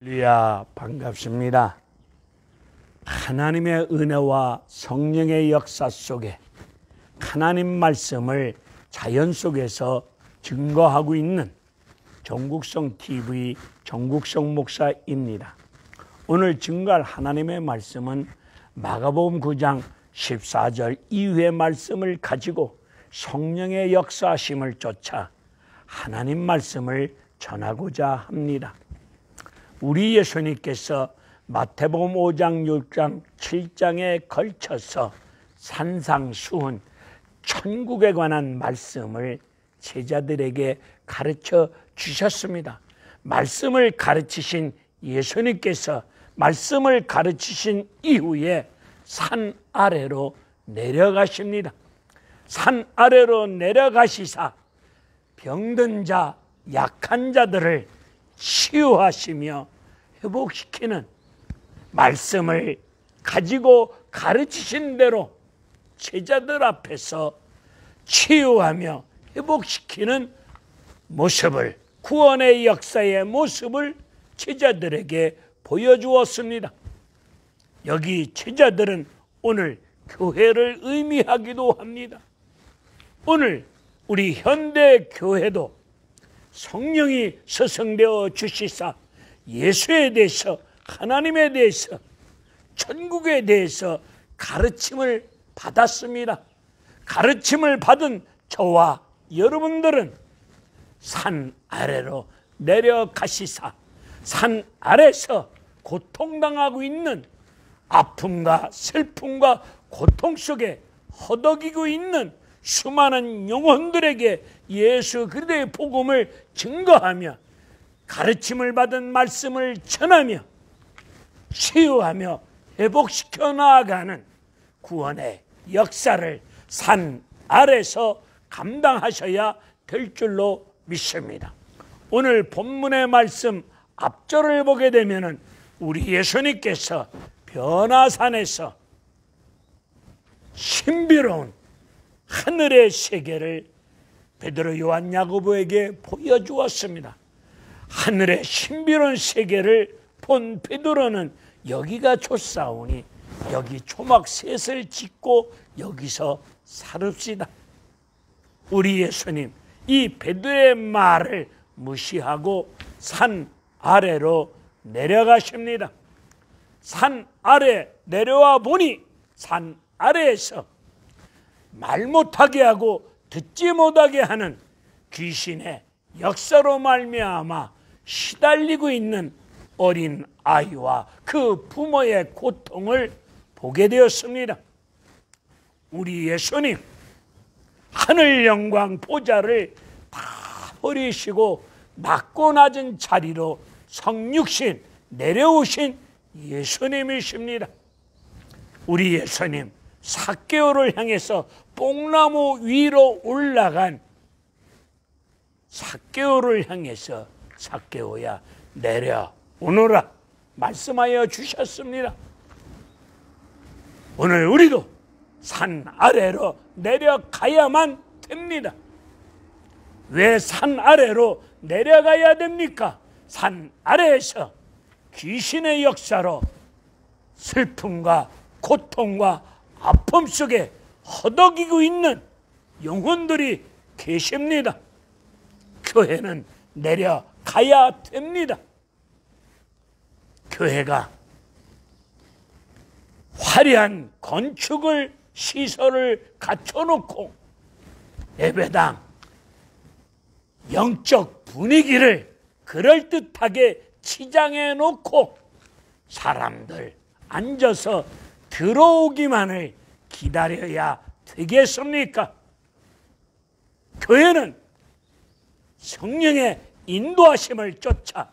할렐루야, 반갑습니다. 하나님의 은혜와 성령의 역사 속에 하나님 말씀을 자연 속에서 증거하고 있는 정국성 TV 정국성 목사입니다. 오늘 증거할 하나님의 말씀은 마가복음 9장 14절 이후의 말씀을 가지고 성령의 역사심을 쫓아 하나님 말씀을 전하고자 합니다. 우리 예수님께서 마태복음 5장, 6장, 7장에 걸쳐서 산상수훈 천국에 관한 말씀을 제자들에게 가르쳐 주셨습니다. 말씀을 가르치신 예수님께서 말씀을 가르치신 이후에 산 아래로 내려가십니다. 산 아래로 내려가시사 병든 자, 약한 자들을 치유하시며 회복시키는 말씀을 가지고 가르치신 대로 제자들 앞에서 치유하며 회복시키는 모습을, 구원의 역사의 모습을 제자들에게 보여주었습니다. 여기 제자들은 오늘 교회를 의미하기도 합니다. 오늘 우리 현대 교회도 성령이 서성되어 주시사 예수에 대해서, 하나님에 대해서, 천국에 대해서 가르침을 받았습니다. 가르침을 받은 저와 여러분들은 산 아래로 내려가시사 산 아래서 고통당하고 있는, 아픔과 슬픔과 고통 속에 허덕이고 있는 수많은 영혼들에게 예수 그리스도의 복음을 증거하며 가르침을 받은 말씀을 전하며 치유하며 회복시켜 나아가는 구원의 역사를 산 아래서 감당하셔야 될 줄로 믿습니다. 오늘 본문의 말씀 앞절을 보게 되면 우리 예수님께서 변화산에서 신비로운 하늘의 세계를 베드로, 요한, 야고보에게 보여주었습니다. 하늘의 신비로운 세계를 본 베드로는 여기가 좋사오니 여기 초막셋을 짓고 여기서 살읍시다. 우리 예수님 이 베드로의 말을 무시하고 산 아래로 내려가십니다. 산 아래 내려와 보니 산 아래에서 말 못하게 하고 듣지 못하게 하는 귀신의 역사로 말미암아 시달리고 있는 어린 아이와 그 부모의 고통을 보게 되었습니다. 우리 예수님 하늘 영광 보좌를 다 버리시고 낮고 낮은 자리로 성육신 내려오신 예수님이십니다. 우리 예수님 삭개오를 향해서 뽕나무 위로 올라간 삭개오를 향해서 삭개오야 내려오너라 말씀하여 주셨습니다. 오늘 우리도 산 아래로 내려가야만 됩니다. 왜 산 아래로 내려가야 됩니까? 산 아래에서 귀신의 역사로 슬픔과 고통과 아픔 속에 허덕이고 있는 영혼들이 계십니다. 교회는 내려가야 됩니다. 교회가 화려한 건축을 시설을 갖춰놓고 예배당 영적 분위기를 그럴듯하게 치장해 놓고 사람들 앉아서 들어오기만을 기다려야 되겠습니까? 교회는 성령의 인도하심을 쫓아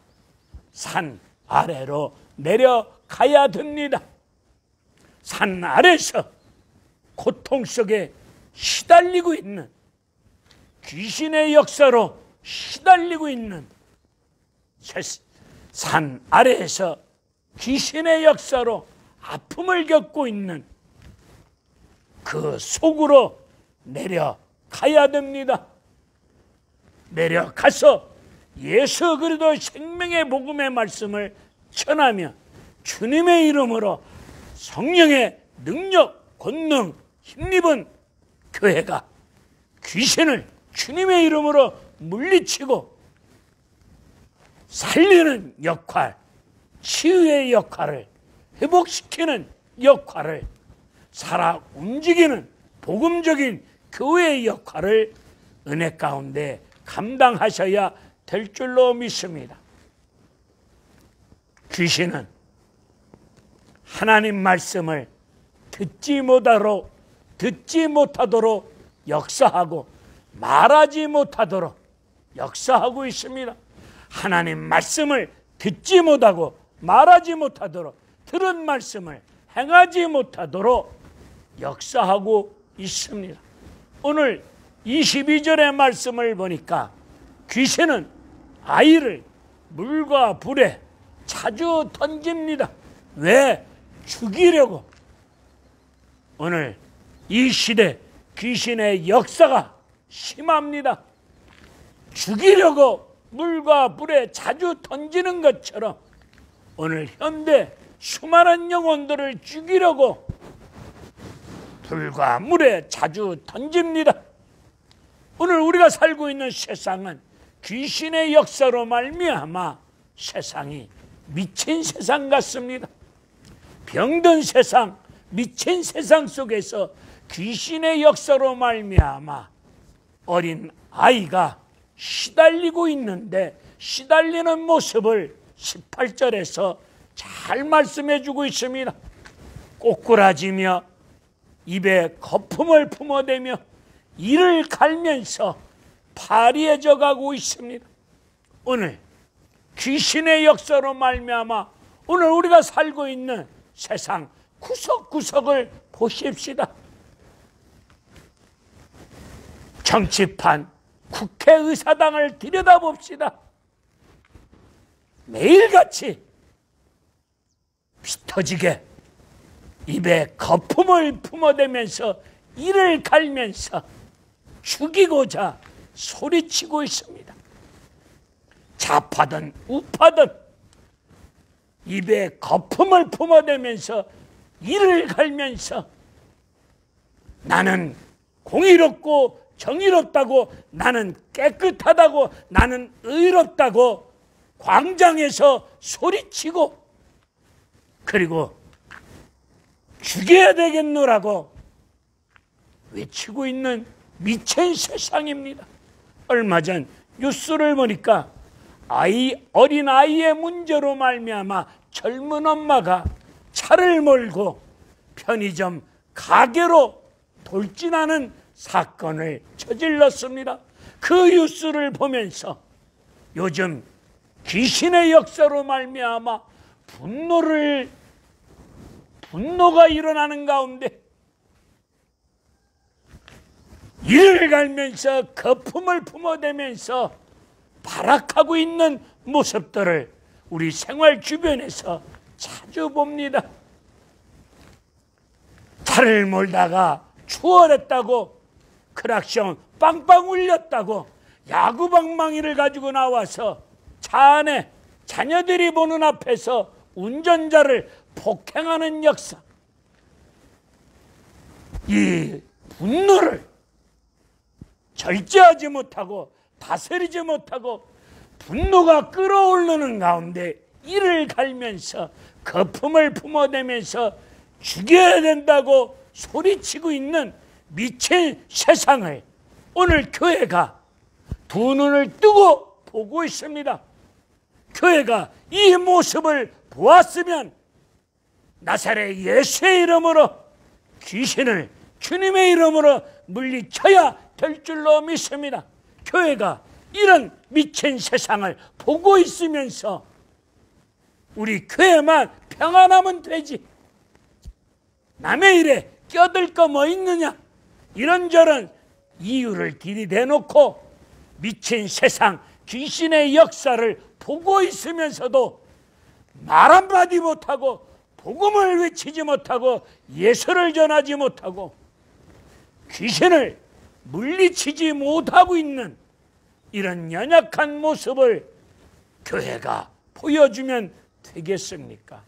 산 아래로 내려가야 됩니다. 산 아래서 고통 속에 시달리고 있는, 귀신의 역사로 시달리고 있는, 산 아래에서 귀신의 역사로 아픔을 겪고 있는 그 속으로 내려가야 됩니다. 내려가서 예수 그리스도 생명의 복음의 말씀을 전하며 주님의 이름으로 성령의 능력, 권능, 힘입은 교회가 귀신을 주님의 이름으로 물리치고 살리는 역할, 치유의 역할을, 회복시키는 역할을, 살아 움직이는 복음적인 교회의 역할을 은혜 가운데 감당하셔야 될 줄로 믿습니다. 귀신은 하나님 말씀을 듣지 못하도록 역사하고 말하지 못하도록 역사하고 있습니다. 하나님 말씀을 듣지 못하고 말하지 못하도록, 들은 말씀을 행하지 못하도록 역사하고 있습니다. 오늘 22절의 말씀을 보니까 귀신은 아이를 물과 불에 자주 던집니다. 왜? 죽이려고. 오늘 이 시대 귀신의 역사가 심합니다. 죽이려고 물과 불에 자주 던지는 것처럼 오늘 현대 수많은 영혼들을 죽이려고 불과 물에 자주 던집니다. 오늘 우리가 살고 있는 세상은 귀신의 역사로 말미암아 세상이 미친 세상 같습니다. 병든 세상, 미친 세상 속에서 귀신의 역사로 말미암아 어린 아이가 시달리고 있는데 시달리는 모습을 18절에서 잘 말씀해 주고 있습니다. 꼬꾸라지며 입에 거품을 품어대며 이를 갈면서 파리해져 가고 있습니다. 오늘 귀신의 역사로 말미암아 오늘 우리가 살고 있는 세상 구석구석을 보십시다. 정치판, 국회의사당을 들여다봅시다. 매일같이 피 터지게 입에 거품을 품어대면서 이를 갈면서 죽이고자 소리치고 있습니다. 좌파든 우파든 입에 거품을 품어대면서 이를 갈면서 나는 공의롭고 정의롭다고, 나는 깨끗하다고, 나는 의롭다고 광장에서 소리치고, 그리고 죽여야 되겠노라고 외치고 있는 미친 세상입니다. 얼마 전 뉴스를 보니까 어린 아이의 문제로 말미암아 젊은 엄마가 차를 몰고 편의점 가게로 돌진하는 사건을 저질렀습니다. 그 뉴스를 보면서 요즘 귀신의 역사로 말미암아 분노가 일어나는 가운데 이를 갈면서 거품을 품어대면서 발악하고 있는 모습들을 우리 생활 주변에서 자주 봅니다. 차를 몰다가 추월했다고, 크락션 빵빵 울렸다고 야구방망이를 가지고 나와서 차 안에 자녀들이 보는 앞에서 운전자를 폭행하는 역사, 이 분노를 절제하지 못하고 다스리지 못하고 분노가 끓어오르는 가운데 이를 갈면서 거품을 품어대면서 죽여야 된다고 소리치고 있는 미친 세상을 오늘 교회가 두 눈을 뜨고 보고 있습니다. 교회가 이 모습을 보았으면 나사렛 예수의 이름으로 귀신을 주님의 이름으로 물리쳐야 될 줄로 믿습니다. 교회가 이런 미친 세상을 보고 있으면서 우리 교회만 평안하면 되지, 남의 일에 껴들 거 뭐 있느냐, 이런저런 이유를 들이대놓고 미친 세상 귀신의 역사를 보고 있으면서도 말 한마디 못하고 복음을 외치지 못하고 예수를 전하지 못하고 귀신을 물리치지 못하고 있는 이런 연약한 모습을 교회가 보여주면 되겠습니까?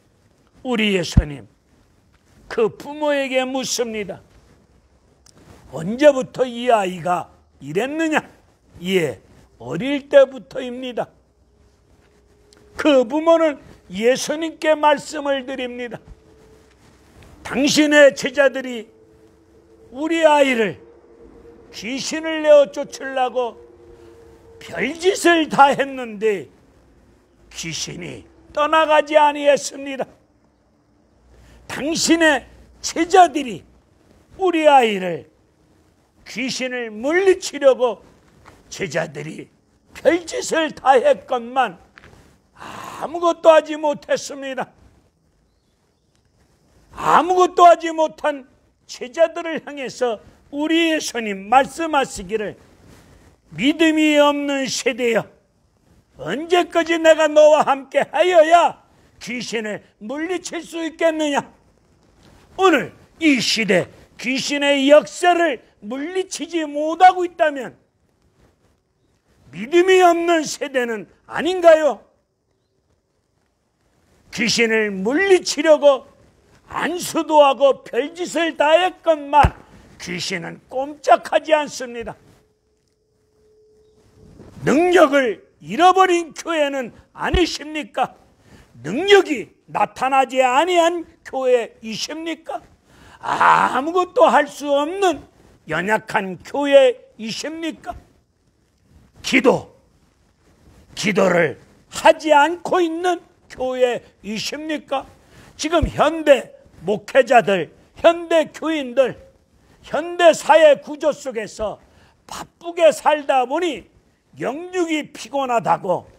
우리 예수님 그 부모에게 묻습니다. 언제부터 이 아이가 이랬느냐? 예, 어릴 때부터입니다. 그 부모는 예수님께 말씀을 드립니다. 당신의 제자들이 우리 아이를 귀신을 내어 쫓으려고 별짓을 다 했는데 귀신이 떠나가지 아니했습니다. 당신의 제자들이 우리 아이를 귀신을 물리치려고 제자들이 별짓을 다 했건만 아무것도 하지 못했습니다. 아무것도 하지 못한 제자들을 향해서 우리 예수님 말씀하시기를 믿음이 없는 세대여, 언제까지 내가 너와 함께 하여야 귀신을 물리칠 수 있겠느냐? 오늘 이 시대 귀신의 역사를 물리치지 못하고 있다면 믿음이 없는 세대는 아닌가요? 귀신을 물리치려고 안수도 하고 별짓을 다 했건만 귀신은 꼼짝하지 않습니다. 능력을 잃어버린 교회는 아니십니까? 능력이 나타나지 아니한 교회이십니까? 아무것도 할 수 없는 연약한 교회이십니까? 기도를 하지 않고 있는 교회이십니까? 지금 현대 목회자들, 현대 교인들, 현대 사회 구조 속에서 바쁘게 살다 보니 영육이 피곤하다고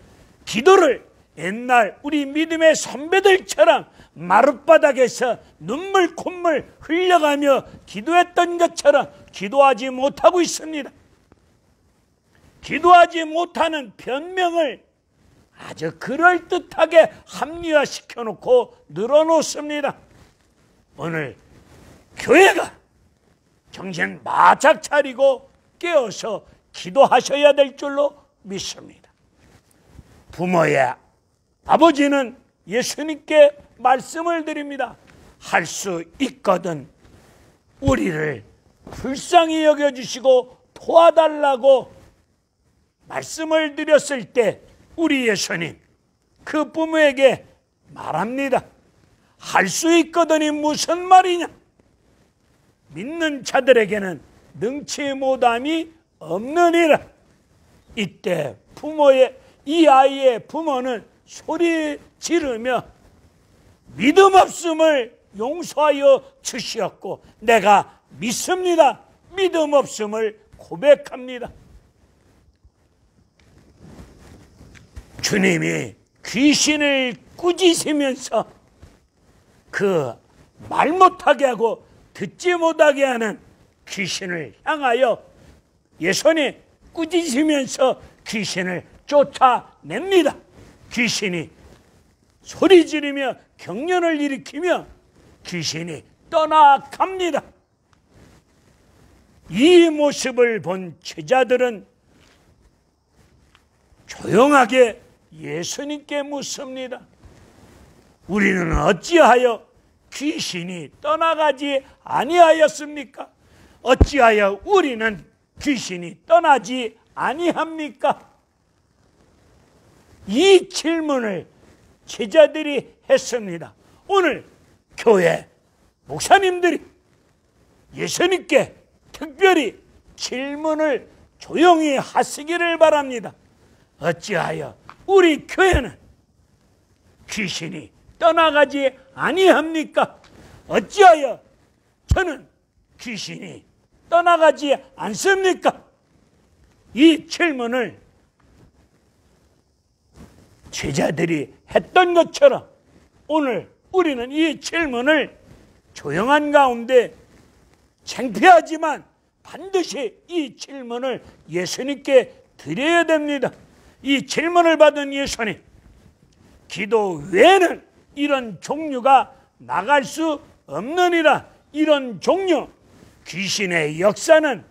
기도를 옛날 우리 믿음의 선배들처럼 마룻바닥에서 눈물 콧물 흘려가며 기도했던 것처럼 기도하지 못하고 있습니다. 기도하지 못하는 변명을 아주 그럴듯하게 합리화시켜 놓고 늘어놓습니다. 오늘 교회가 정신 바짝 차리고 깨어서 기도하셔야 될 줄로 믿습니다. 부모의 아버지는 예수님께 말씀을 드립니다. 할 수 있거든 우리를 불쌍히 여겨주시고 도와달라고 말씀을 드렸을 때 우리 예수님 그 부모에게 말합니다. 할 수 있거든이 무슨 말이냐? 믿는 자들에게는 능치 못함이 없느니라. 이때 이 아이의 부모는 소리 지르며 믿음 없음을 용서하여 주시었고 내가 믿습니다. 믿음 없음을 고백합니다. 주님이 귀신을 꾸짖으면서 그 말 못하게 하고 듣지 못하게 하는 귀신을 향하여 예수님 꾸짖으면서 귀신을 쫓아냅니다. 귀신이 소리 지르며 경련을 일으키며 귀신이 떠나갑니다. 이 모습을 본 제자들은 조용하게 예수님께 묻습니다. 우리는 어찌하여 귀신이 떠나가지 아니하였습니까? 어찌하여 우리는 귀신이 떠나지 아니합니까? 이 질문을 제자들이 했습니다. 오늘 교회 목사님들이 예수님께 특별히 질문을 조용히 하시기를 바랍니다. 어찌하여 우리 교회는 귀신이 떠나가지 아니합니까? 어찌하여 저는 귀신이 떠나가지 않습니까? 이 질문을 제자들이 했던 것처럼 오늘 우리는 이 질문을 조용한 가운데 창피하지만 반드시 이 질문을 예수님께 드려야 됩니다. 이 질문을 받은 예수님, 기도 외에는 이런 종류가 나갈 수 없느니라. 이런 종류, 귀신의 역사는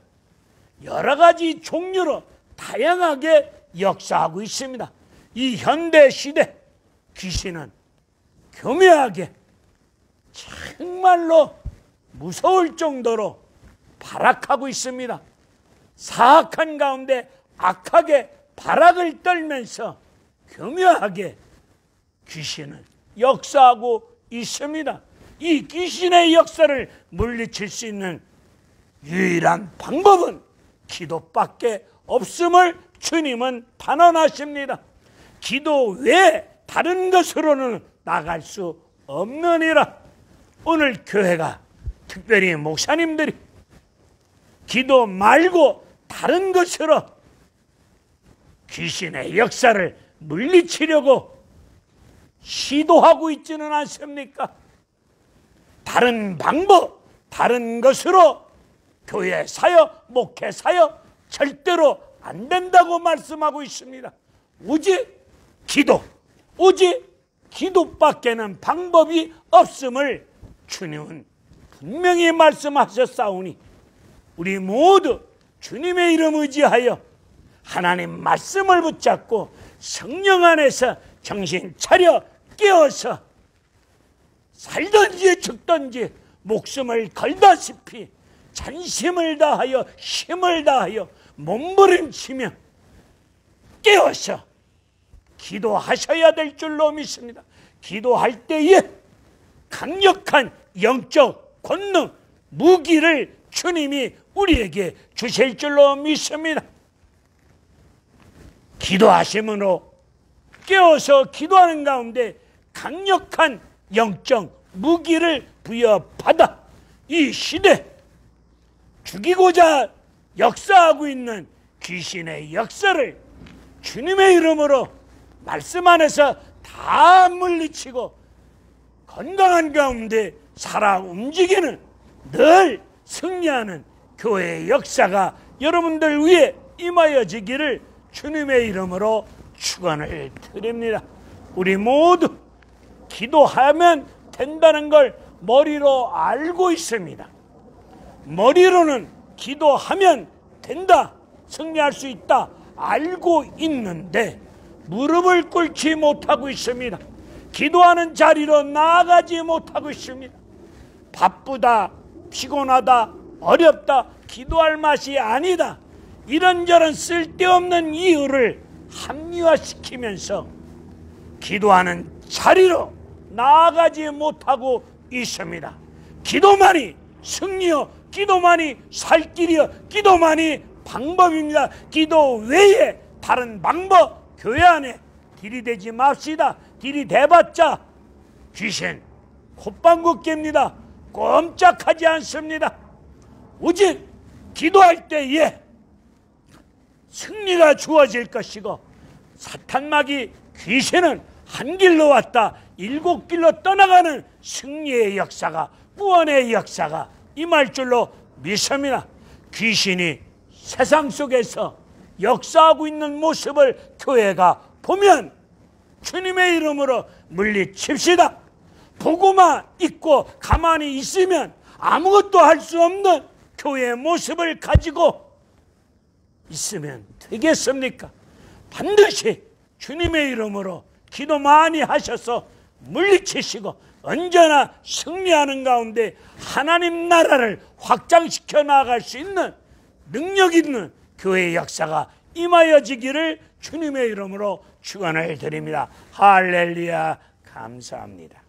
여러 가지 종류로 다양하게 역사하고 있습니다. 이 현대 시대 귀신은 교묘하게 정말로 무서울 정도로 발악하고 있습니다. 사악한 가운데 악하게 발악을 떨면서 교묘하게 귀신은 역사하고 있습니다. 이 귀신의 역사를 물리칠 수 있는 유일한 방법은 기도밖에 없음을 주님은 단언하십니다. 기도 외에 다른 것으로는 나갈 수 없느니라. 오늘 교회가 특별히 목사님들이 기도 말고 다른 것으로 귀신의 역사를 물리치려고 시도하고 있지는 않습니까? 다른 방법, 다른 것으로 교회 사역, 목회 사역 절대로 안 된다고 말씀하고 있습니다. 오직 기도, 오직 기도밖에는 방법이 없음을 주님은 분명히 말씀하셨사오니 우리 모두 주님의 이름 의지하여 하나님 말씀을 붙잡고 성령 안에서 정신 차려 깨어서 살든지 죽든지 목숨을 걸다시피 전심을 다하여 힘을 다하여 몸부림치며 깨어서 기도하셔야 될 줄로 믿습니다. 기도할 때에 강력한 영적 권능, 무기를 주님이 우리에게 주실 줄로 믿습니다. 기도하심으로 깨어서 기도하는 가운데 강력한 영적 무기를 부여받아 이 시대 죽이고자 역사하고 있는 귀신의 역사를 주님의 이름으로 말씀 안에서 다 물리치고 건강한 가운데 살아 움직이는 늘 승리하는 교회의 역사가 여러분들 위해 임하여지기를 주님의 이름으로 축원을 드립니다. 우리 모두 기도하면 된다는 걸 머리로 알고 있습니다. 머리로는 기도하면 된다, 승리할 수 있다 알고 있는데 무릎을 꿇지 못하고 있습니다. 기도하는 자리로 나아가지 못하고 있습니다. 바쁘다, 피곤하다, 어렵다, 기도할 맛이 아니다, 이런저런 쓸데없는 이유를 합리화시키면서 기도하는 자리로 나아가지 못하고 있습니다. 기도만이 승리요, 기도만이 살 길이요, 기도만이 방법입니다. 기도 외에 다른 방법 교회 안에 들이대지 맙시다. 들이대봤자 귀신 콧방귀 깹니다. 꼼짝하지 않습니다. 오직 기도할 때에 승리가 주어질 것이고 사탄마귀 귀신은 한 길로 왔다 7길로 떠나가는 승리의 역사가, 구원의 역사가 임할 줄로 믿습니다. 귀신이 세상 속에서 역사하고 있는 모습을 교회가 보면 주님의 이름으로 물리칩시다. 보고만 있고 가만히 있으면 아무것도 할 수 없는 교회의 모습을 가지고 있으면 되겠습니까? 반드시 주님의 이름으로 기도 많이 하셔서 물리치시고 언제나 승리하는 가운데 하나님 나라를 확장시켜 나갈 수 있는 능력 있는 교회의 역사가 임하여지기를 주님의 이름으로 축원을 드립니다. 할렐루야, 감사합니다.